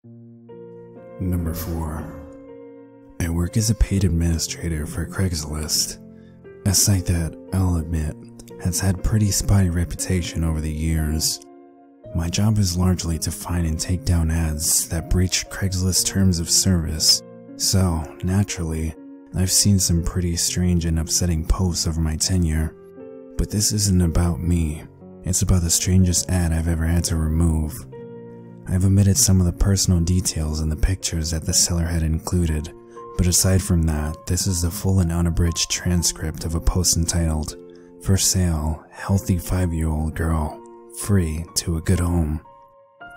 Number 4. I work as a paid administrator for Craigslist, a site that, I'll admit, has had pretty spotty reputation over the years. My job is largely to find and take down ads that breach Craigslist terms of service, so, naturally, I've seen some pretty strange and upsetting posts over my tenure. But this isn't about me, it's about the strangest ad I've ever had to remove. I've omitted some of the personal details in the pictures that the seller had included, but aside from that, this is the full and unabridged transcript of a post entitled, "For sale, healthy 5-year-old girl, free to a good home.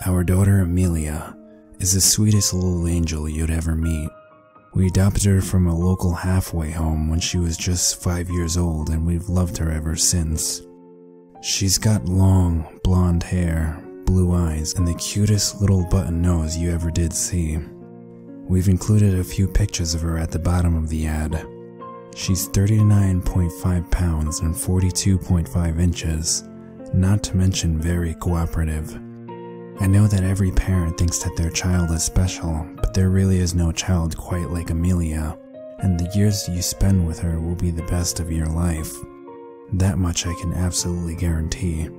Our daughter Amelia is the sweetest little angel you'd ever meet. We adopted her from a local halfway home when she was just 5 years old, and we've loved her ever since. She's got long, blonde hair, blue eyes, and the cutest little button nose you ever did see. We've included a few pictures of her at the bottom of the ad. She's 39.5 pounds and 42.5 inches, not to mention very cooperative. I know that every parent thinks that their child is special, but there really is no child quite like Amelia, and the years you spend with her will be the best of your life. That much I can absolutely guarantee.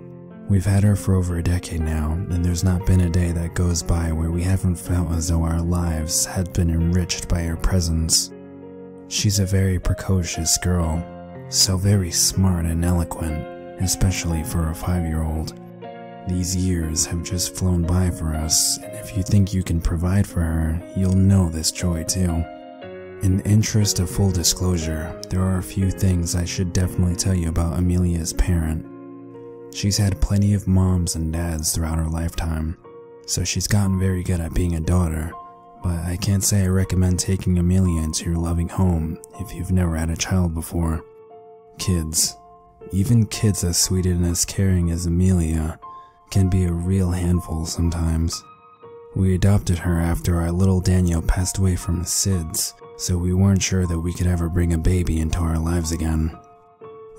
We've had her for over a decade now, and there's not been a day that goes by where we haven't felt as though our lives had been enriched by her presence. She's a very precocious girl, so very smart and eloquent, especially for a 5-year-old. These years have just flown by for us, and if you think you can provide for her, you'll know this joy too. In the interest of full disclosure, there are a few things I should definitely tell you about Amelia's parent. She's had plenty of moms and dads throughout her lifetime, so she's gotten very good at being a daughter, but I can't say I recommend taking Amelia into your loving home if you've never had a child before. Kids, even kids as sweet and as caring as Amelia, can be a real handful sometimes. We adopted her after our little Daniel passed away from SIDS, so we weren't sure that we could ever bring a baby into our lives again.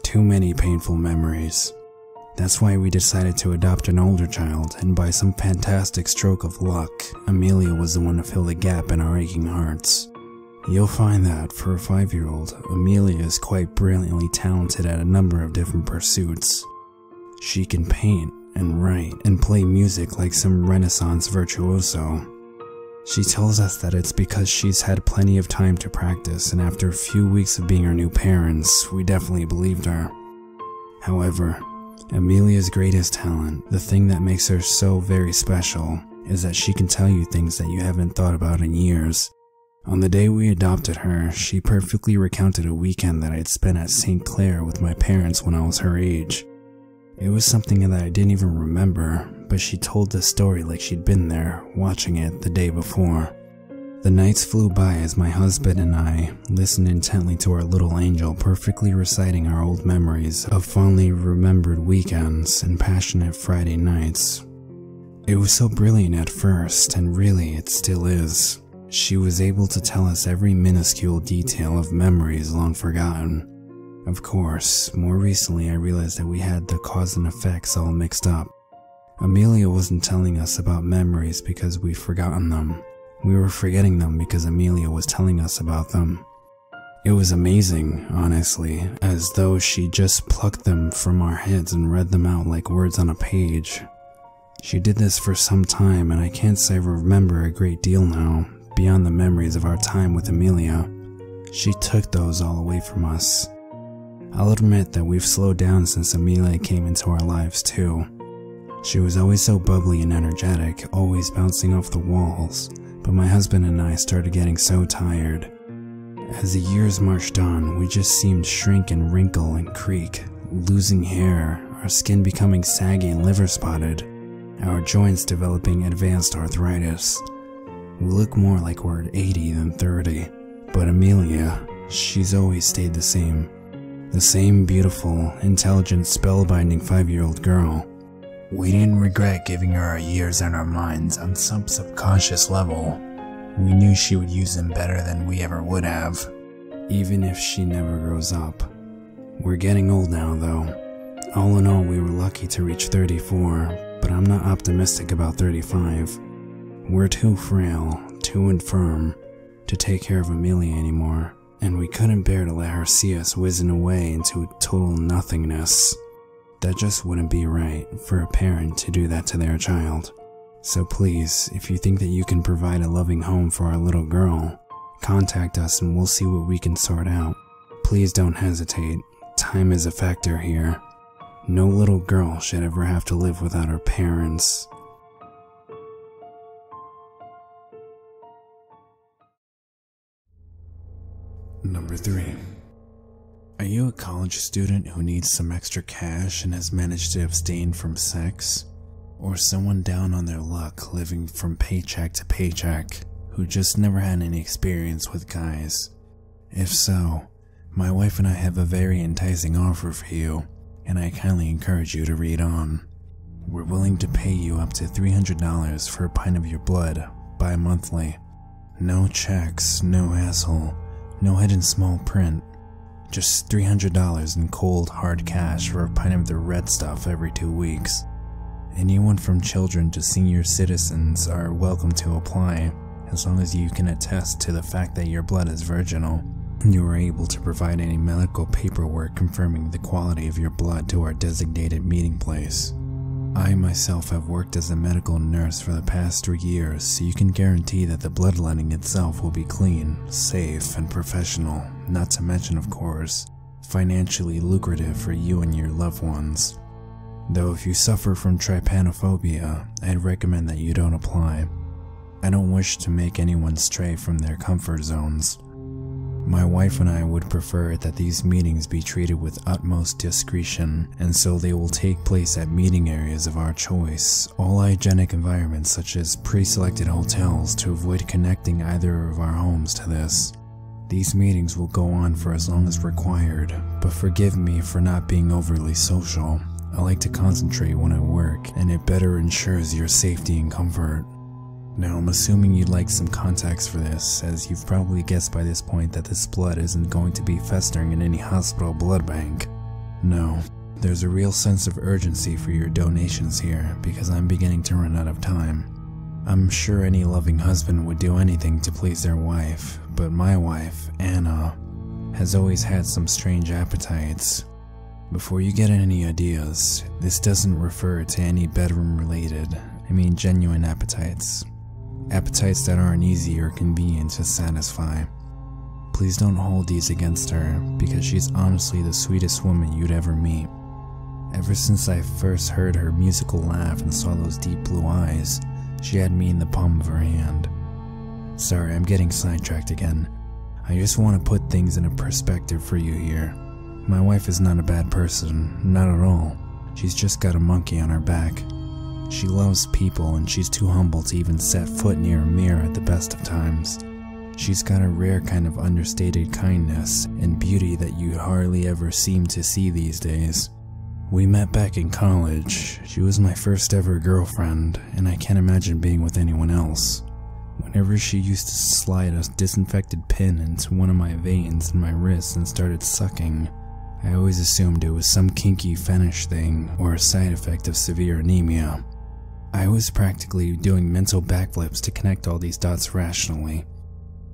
Too many painful memories. That's why we decided to adopt an older child, and by some fantastic stroke of luck, Amelia was the one to fill the gap in our aching hearts. You'll find that, for a 5-year-old, Amelia is quite brilliantly talented at a number of different pursuits. She can paint, and write, and play music like some Renaissance virtuoso. She tells us that it's because she's had plenty of time to practice, and after a few weeks of being her new parents, we definitely believed her. However, Amelia's greatest talent, the thing that makes her so very special, is that she can tell you things that you haven't thought about in years. On the day we adopted her, she perfectly recounted a weekend that I'd spent at St. Clair with my parents when I was her age. It was something that I didn't even remember, but she told the story like she'd been there, watching it the day before. The nights flew by as my husband and I listened intently to our little angel perfectly reciting our old memories of fondly remembered weekends and passionate Friday nights. It was so brilliant at first, and really it still is. She was able to tell us every minuscule detail of memories long forgotten. Of course, more recently I realized that we had the cause and effects all mixed up. Amelia wasn't telling us about memories because we'd forgotten them. We were forgetting them because Amelia was telling us about them. It was amazing, honestly, as though she just plucked them from our heads and read them out like words on a page. She did this for some time, and I can't say I remember a great deal now, beyond the memories of our time with Amelia. She took those all away from us. I'll admit that we've slowed down since Amelia came into our lives too. She was always so bubbly and energetic, always bouncing off the walls, but my husband and I started getting so tired. As the years marched on, we just seemed shrink and wrinkle and creak, losing hair, our skin becoming saggy and liver spotted, our joints developing advanced arthritis. We look more like we're 80 than 30, but Amelia, she's always stayed the same. The same beautiful, intelligent, spellbinding 5-year-old girl. We didn't regret giving her our years and our minds on some subconscious level. We knew she would use them better than we ever would have, even if she never grows up. We're getting old now though. All in all, we were lucky to reach 34, but I'm not optimistic about 35. We're too frail, too infirm, to take care of Amelia anymore, and we couldn't bear to let her see us whizzing away into total nothingness. That just wouldn't be right for a parent to do that to their child. So please, if you think that you can provide a loving home for our little girl, contact us and we'll see what we can sort out. Please don't hesitate. Time is a factor here. No little girl should ever have to live without her parents. Number 3. Are you a college student who needs some extra cash and has managed to abstain from sex? Or someone down on their luck living from paycheck to paycheck who just never had any experience with guys? If so, my wife and I have a very enticing offer for you, and I kindly encourage you to read on. We're willing to pay you up to $300 for a pint of your blood, bi-monthly. No checks, no hassle, no hidden small print. Just $300 in cold, hard cash for a pint of the red stuff every 2 weeks. Anyone from children to senior citizens are welcome to apply, as long as you can attest to the fact that your blood is virginal, and you are able to provide any medical paperwork confirming the quality of your blood to our designated meeting place. I myself have worked as a medical nurse for the past 3 years, so you can guarantee that the bloodletting itself will be clean, safe, and professional, not to mention, of course, financially lucrative for you and your loved ones. Though if you suffer from trypanophobia, I'd recommend that you don't apply. I don't wish to make anyone stray from their comfort zones. My wife and I would prefer that these meetings be treated with utmost discretion, and so they will take place at meeting areas of our choice, all hygienic environments such as pre-selected hotels to avoid connecting either of our homes to this. These meetings will go on for as long as required, but forgive me for not being overly social. I like to concentrate when I work, and it better ensures your safety and comfort. Now, I'm assuming you'd like some context for this, as you've probably guessed by this point that this blood isn't going to be festering in any hospital blood bank. No, there's a real sense of urgency for your donations here, because I'm beginning to run out of time. I'm sure any loving husband would do anything to please their wife, but my wife, Anna, has always had some strange appetites. Before you get any ideas, this doesn't refer to any bedroom-related, I mean genuine appetites. Appetites that aren't easy or convenient to satisfy. Please don't hold these against her, because she's honestly the sweetest woman you'd ever meet. Ever since I first heard her musical laugh and saw those deep blue eyes, she had me in the palm of her hand. Sorry, I'm getting sidetracked again. I just want to put things in a perspective for you here. My wife is not a bad person, not at all. She's just got a monkey on her back. She loves people and she's too humble to even set foot near a mirror at the best of times. She's got a rare kind of understated kindness and beauty that you hardly ever seem to see these days. We met back in college. She was my first ever girlfriend, and I can't imagine being with anyone else. Whenever she used to slide a disinfected pin into one of my veins in my wrist and started sucking, I always assumed it was some kinky fetish thing or a side effect of severe anemia. I was practically doing mental backflips to connect all these dots rationally.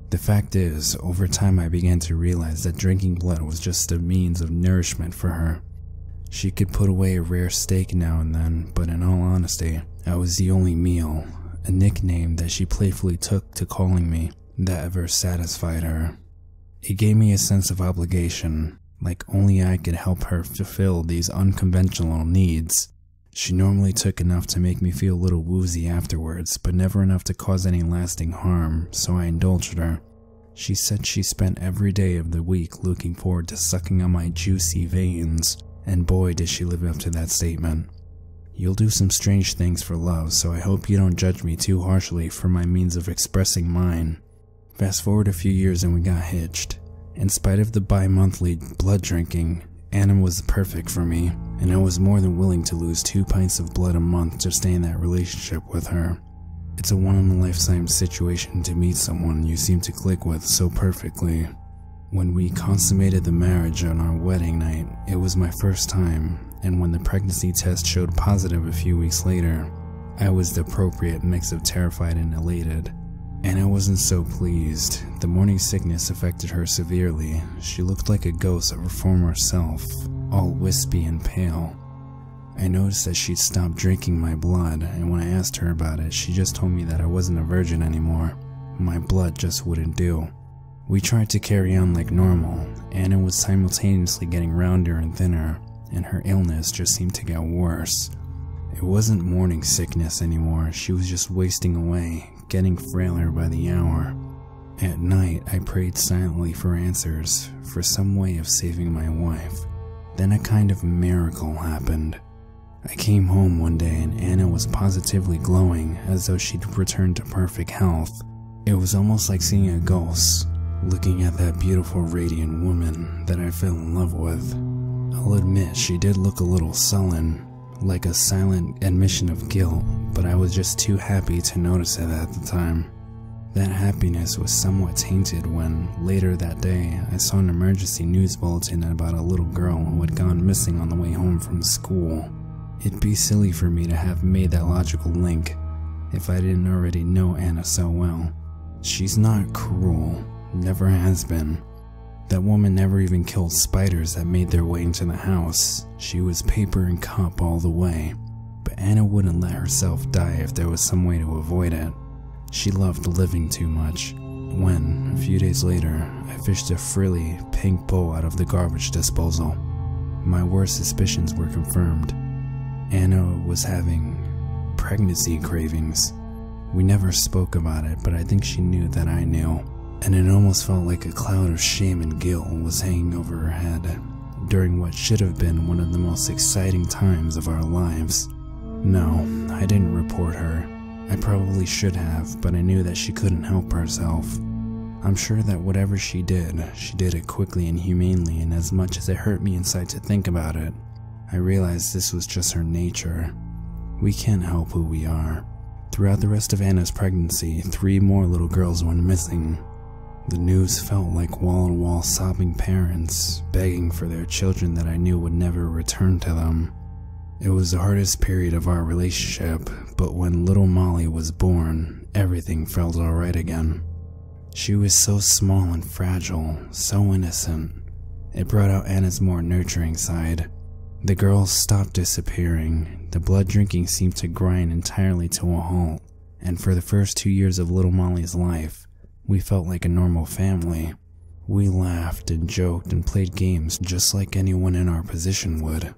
The fact is, over time I began to realize that drinking blood was just a means of nourishment for her. She could put away a rare steak now and then, but in all honesty, I was the only meal, a nickname that she playfully took to calling me, that ever satisfied her. It gave me a sense of obligation, like only I could help her fulfill these unconventional needs. She normally took enough to make me feel a little woozy afterwards, but never enough to cause any lasting harm, so I indulged her. She said she spent every day of the week looking forward to sucking on my juicy veins, and boy did she live up to that statement. You'll do some strange things for love, so I hope you don't judge me too harshly for my means of expressing mine. Fast forward a few years and we got hitched. In spite of the bi-monthly blood drinking, Anna was perfect for me, and I was more than willing to lose 2 pints of blood a month to stay in that relationship with her. It's a one-in-a-lifetime situation to meet someone you seem to click with so perfectly. When we consummated the marriage on our wedding night, it was my first time, and when the pregnancy test showed positive a few weeks later, I was the appropriate mix of terrified and elated. Anna wasn't so pleased. The morning sickness affected her severely. She looked like a ghost of her former self, all wispy and pale. I noticed that she'd stopped drinking my blood, and when I asked her about it, she just told me that I wasn't a virgin anymore. My blood just wouldn't do. We tried to carry on like normal. Anna was simultaneously getting rounder and thinner, and her illness just seemed to get worse. It wasn't morning sickness anymore. She was just wasting away, getting frailer by the hour. At night, I prayed silently for answers, for some way of saving my wife. Then a kind of miracle happened. I came home one day and Anna was positively glowing, as though she'd returned to perfect health. It was almost like seeing a ghost, looking at that beautiful radiant woman that I fell in love with. I'll admit she did look a little sullen, like a silent admission of guilt, but I was just too happy to notice it at the time. That happiness was somewhat tainted when, later that day, I saw an emergency news bulletin about a little girl who had gone missing on the way home from school. It'd be silly for me to have made that logical link if I didn't already know Anna so well. She's not cruel, never has been. That woman never even killed spiders that made their way into the house. She was paper and cup all the way. But Anna wouldn't let herself die if there was some way to avoid it. She loved living too much. When, a few days later, I fished a frilly, pink bowl out of the garbage disposal, my worst suspicions were confirmed. Anna was having pregnancy cravings. We never spoke about it, but I think she knew that I knew, and it almost felt like a cloud of shame and guilt was hanging over her head during what should have been one of the most exciting times of our lives. No, I didn't report her. I probably should have, but I knew that she couldn't help herself. I'm sure that whatever she did it quickly and humanely, and as much as it hurt me inside to think about it, I realized this was just her nature. We can't help who we are. Throughout the rest of Anna's pregnancy, 3 more little girls went missing. The news felt like wall-to-wall sobbing parents, begging for their children that I knew would never return to them. It was the hardest period of our relationship, but when little Molly was born, everything felt alright again. She was so small and fragile, so innocent. It brought out Anna's more nurturing side. The girls stopped disappearing. The blood drinking seemed to grind entirely to a halt, and for the first 2 years of little Molly's life, we felt like a normal family. We laughed and joked and played games just like anyone in our position would.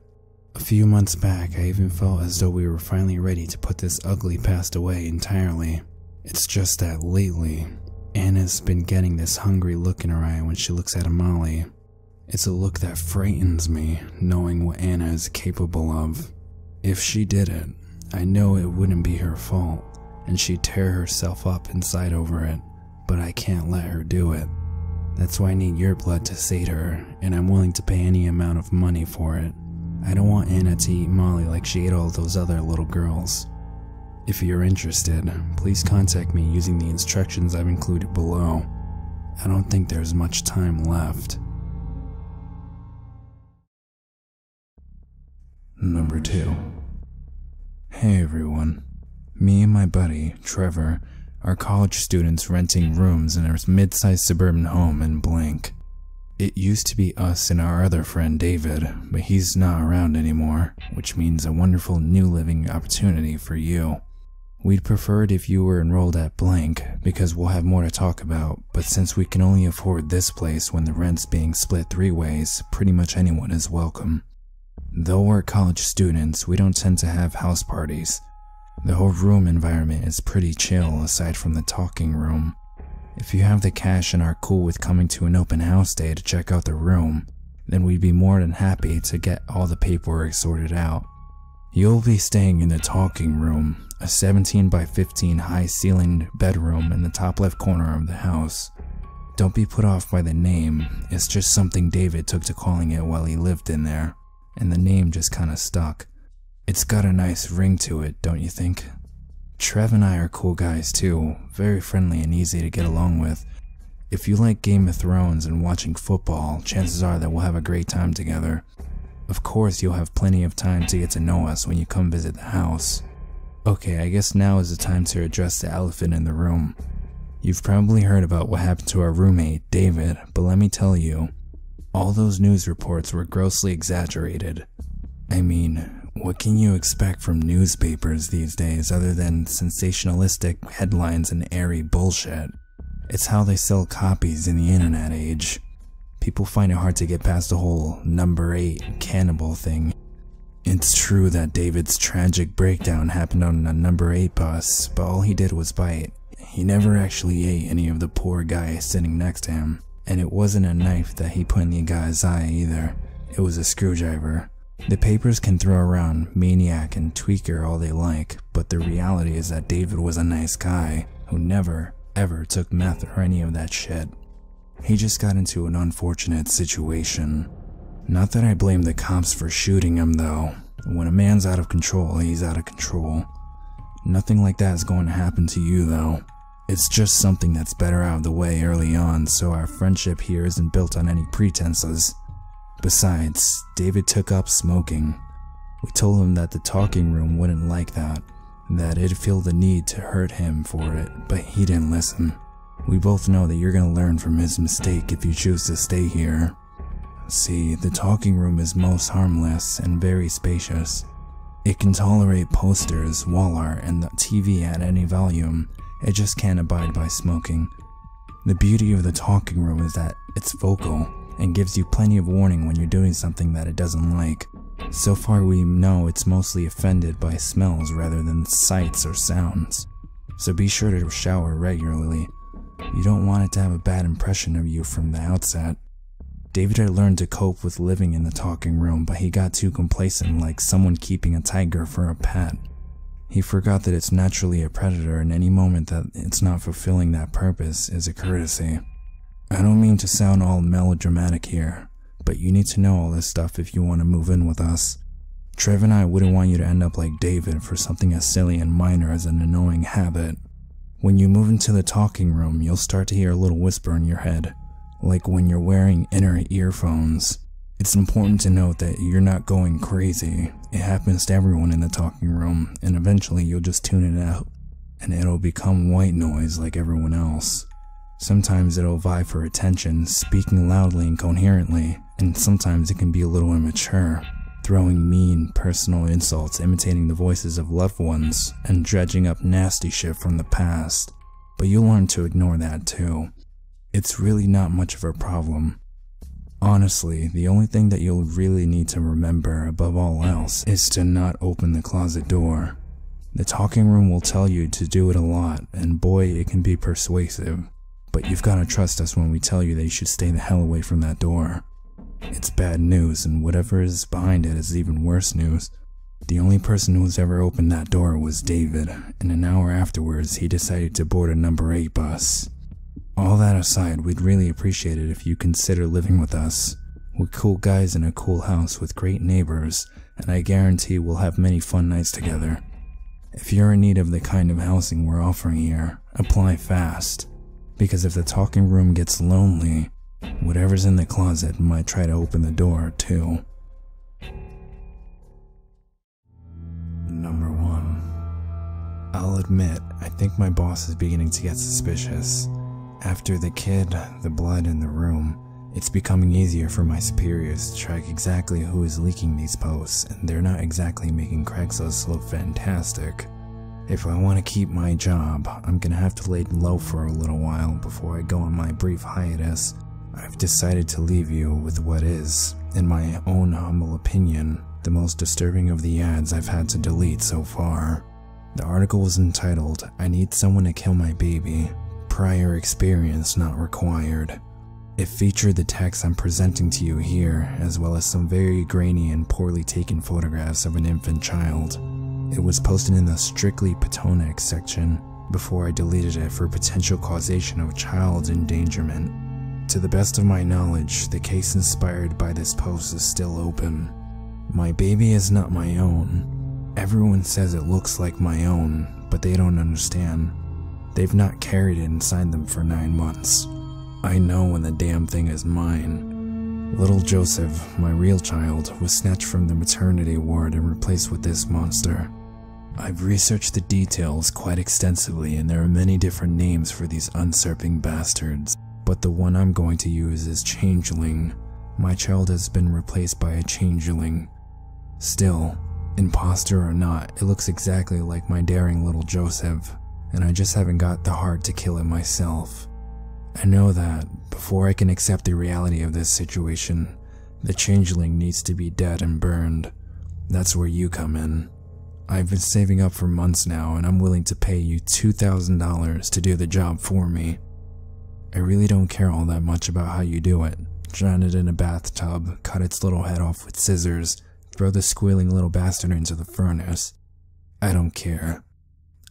A few months back, I even felt as though we were finally ready to put this ugly past away entirely. It's just that lately, Anna's been getting this hungry look in her eye when she looks at Molly. It's a look that frightens me, knowing what Anna is capable of. If she did it, I know it wouldn't be her fault, and she'd tear herself up inside over it, but I can't let her do it. That's why I need your blood to sate her, and I'm willing to pay any amount of money for it. I don't want Anna to eat Molly like she ate all those other little girls. If you're interested, please contact me using the instructions I've included below. I don't think there's much time left. Number 2. Hey everyone. Me and my buddy, Trevor, are college students renting rooms in a mid-sized suburban home in blank. It used to be us and our other friend David, but he's not around anymore, which means a wonderful new living opportunity for you. We'd prefer it if you were enrolled at blank, because we'll have more to talk about, but since we can only afford this place when the rent's being split 3 ways, pretty much anyone is welcome. Though we're college students, we don't tend to have house parties. The whole room environment is pretty chill aside from the talking room. If you have the cash and are cool with coming to an open house day to check out the room, then we'd be more than happy to get all the paperwork sorted out. You'll be staying in the talking room, a 17 by 15 high-ceilinged bedroom in the top left corner of the house. Don't be put off by the name, it's just something David took to calling it while he lived in there, and the name just kinda stuck. It's got a nice ring to it, don't you think? Trev and I are cool guys too, very friendly and easy to get along with. If you like Game of Thrones and watching football, chances are that we'll have a great time together. Of course, you'll have plenty of time to get to know us when you come visit the house. Okay, I guess now is the time to address the elephant in the room. You've probably heard about what happened to our roommate, David, but let me tell you, all those news reports were grossly exaggerated. I mean, what can you expect from newspapers these days other than sensationalistic headlines and airy bullshit? It's how they sell copies in the internet age. People find it hard to get past the whole number 8 cannibal thing. It's true that David's tragic breakdown happened on a number 8 bus, but all he did was bite. He never actually ate any of the poor guy sitting next to him, and it wasn't a knife that he put in the guy's eye either. It was a screwdriver. The papers can throw around maniac and tweaker all they like, but the reality is that David was a nice guy who never, ever took meth or any of that shit. He just got into an unfortunate situation. Not that I blame the cops for shooting him though. When a man's out of control, he's out of control. Nothing like that is going to happen to you though. It's just something that's better out of the way early on, so our friendship here isn't built on any pretenses. Besides, David took up smoking. We told him that the talking room wouldn't like that it'd feel the need to hurt him for it, but he didn't listen. We both know that you're gonna learn from his mistake if you choose to stay here. See, the talking room is most harmless and very spacious. It can tolerate posters, wall art, and the TV at any volume. It just can't abide by smoking. The beauty of the talking room is that it's vocal and gives you plenty of warning when you're doing something that it doesn't like. So far we know it's mostly offended by smells rather than sights or sounds. So be sure to shower regularly. You don't want it to have a bad impression of you from the outset. David had learned to cope with living in the talking room, but he got too complacent, like someone keeping a tiger for a pet. He forgot that it's naturally a predator, and any moment that it's not fulfilling that purpose is a courtesy. I don't mean to sound all melodramatic here, but you need to know all this stuff if you want to move in with us. Trev and I wouldn't want you to end up like David for something as silly and minor as an annoying habit. When you move into the talking room, you'll start to hear a little whisper in your head, like when you're wearing inner earphones. It's important to note that you're not going crazy. It happens to everyone in the talking room, and eventually you'll just tune it out, and it'll become white noise like everyone else. Sometimes it'll vie for attention, speaking loudly and coherently, and sometimes it can be a little immature, throwing mean, personal insults, imitating the voices of loved ones, and dredging up nasty shit from the past. But you'll learn to ignore that too. It's really not much of a problem. Honestly, the only thing that you'll really need to remember above all else is to not open the closet door. The talking room will tell you to do it a lot, and boy, it can be persuasive. But you've got to trust us when we tell you that you should stay the hell away from that door. It's bad news, and whatever is behind it is even worse news. The only person who's ever opened that door was David, and an hour afterwards he decided to board a number 8 bus. All that aside, we'd really appreciate it if you consider living with us. We're cool guys in a cool house with great neighbors, and I guarantee we'll have many fun nights together. If you're in need of the kind of housing we're offering here, apply fast. Because if the talking room gets lonely, whatever's in the closet might try to open the door too. Number 1. I'll admit, I think my boss is beginning to get suspicious. After the kid, the blood in the room, it's becoming easier for my superiors to track exactly who is leaking these posts, and they're not exactly making Craigslist look fantastic. If I want to keep my job, I'm gonna have to lay low for a little while before I go on my brief hiatus. I've decided to leave you with what is, in my own humble opinion, the most disturbing of the ads I've had to delete so far. The article was entitled, "I Need Someone to Kill My Baby. Prior experience not required." It featured the text I'm presenting to you here, as well as some very grainy and poorly taken photographs of an infant child. It was posted in the Strictly Potomac section before I deleted it for potential causation of child endangerment. To the best of my knowledge, the case inspired by this post is still open. My baby is not my own. Everyone says it looks like my own, but they don't understand. They've not carried it inside them for 9 months. I know when the damn thing is mine. Little Joseph, my real child, was snatched from the maternity ward and replaced with this monster. I've researched the details quite extensively, and there are many different names for these usurping bastards, but the one I'm going to use is Changeling. My child has been replaced by a changeling. Still, imposter or not, it looks exactly like my daring little Joseph, and I just haven't got the heart to kill it myself. I know that, before I can accept the reality of this situation, the changeling needs to be dead and burned. That's where you come in. I've been saving up for months now, and I'm willing to pay you $2,000 to do the job for me. I really don't care all that much about how you do it. Drown it in a bathtub, cut its little head off with scissors, throw the squealing little bastard into the furnace. I don't care.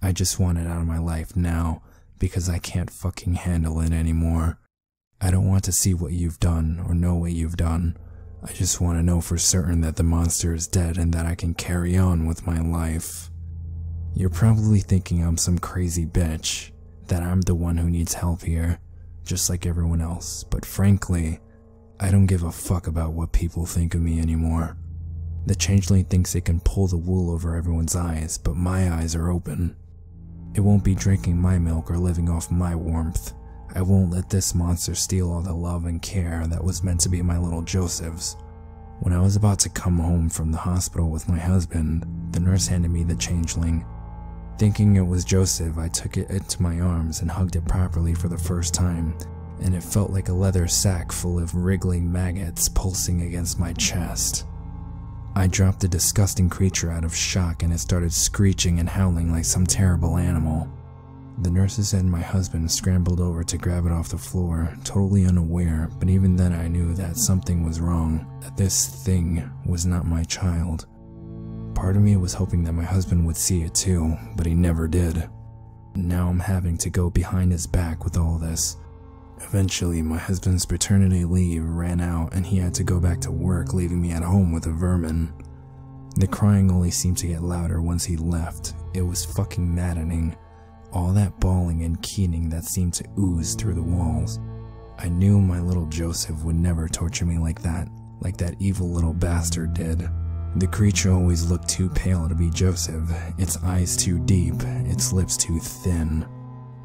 I just want it out of my life now, because I can't fucking handle it anymore. I don't want to see what you've done or know what you've done. I just want to know for certain that the monster is dead and that I can carry on with my life. You're probably thinking I'm some crazy bitch, that I'm the one who needs help here, just like everyone else, but frankly, I don't give a fuck about what people think of me anymore. The changeling thinks it can pull the wool over everyone's eyes, but my eyes are open. It won't be drinking my milk or living off my warmth. I won't let this monster steal all the love and care that was meant to be my little Joseph's. When I was about to come home from the hospital with my husband, the nurse handed me the changeling. Thinking it was Joseph, I took it into my arms and hugged it properly for the first time, and it felt like a leather sack full of wriggling maggots pulsing against my chest. I dropped the disgusting creature out of shock, and it started screeching and howling like some terrible animal. The nurses and my husband scrambled over to grab it off the floor, totally unaware, but even then I knew that something was wrong, that this thing was not my child. Part of me was hoping that my husband would see it too, but he never did. Now I'm having to go behind his back with all this. Eventually, my husband's paternity leave ran out and he had to go back to work, leaving me at home with a vermin. The crying only seemed to get louder once he left. It was fucking maddening. All that bawling and keening that seemed to ooze through the walls. I knew my little Joseph would never torture me like that evil little bastard did. The creature always looked too pale to be Joseph, its eyes too deep, its lips too thin.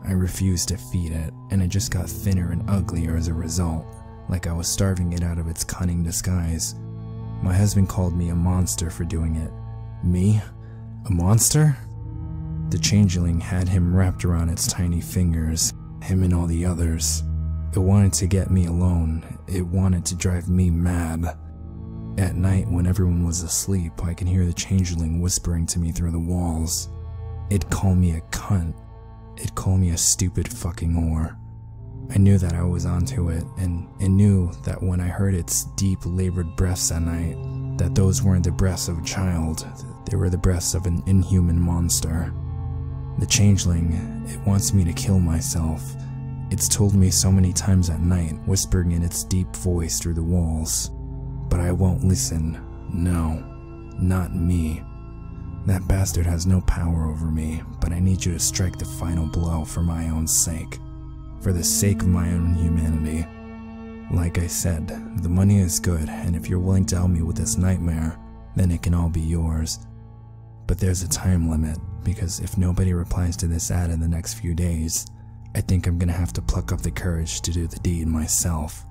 I refused to feed it, and it just got thinner and uglier as a result, like I was starving it out of its cunning disguise. My husband called me a monster for doing it. Me? A monster? The changeling had him wrapped around its tiny fingers, him and all the others. It wanted to get me alone. It wanted to drive me mad. At night, when everyone was asleep, I can hear the changeling whispering to me through the walls. It'd call me a cunt. It'd call me a stupid fucking whore. I knew that I was onto it, and knew that when I heard its deep, labored breaths at night, that those weren't the breaths of a child, they were the breaths of an inhuman monster. The changeling, it wants me to kill myself. It's told me so many times at night, whispering in its deep voice through the walls. But I won't listen. No, not me. That bastard has no power over me, but I need you to strike the final blow for my own sake. For the sake of my own humanity. Like I said, the money is good, and if you're willing to help me with this nightmare, then it can all be yours. But there's a time limit, because if nobody replies to this ad in the next few days, I think I'm gonna have to pluck up the courage to do the deed myself.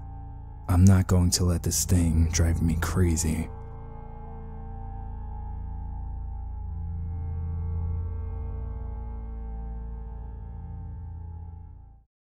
I'm not going to let this thing drive me crazy.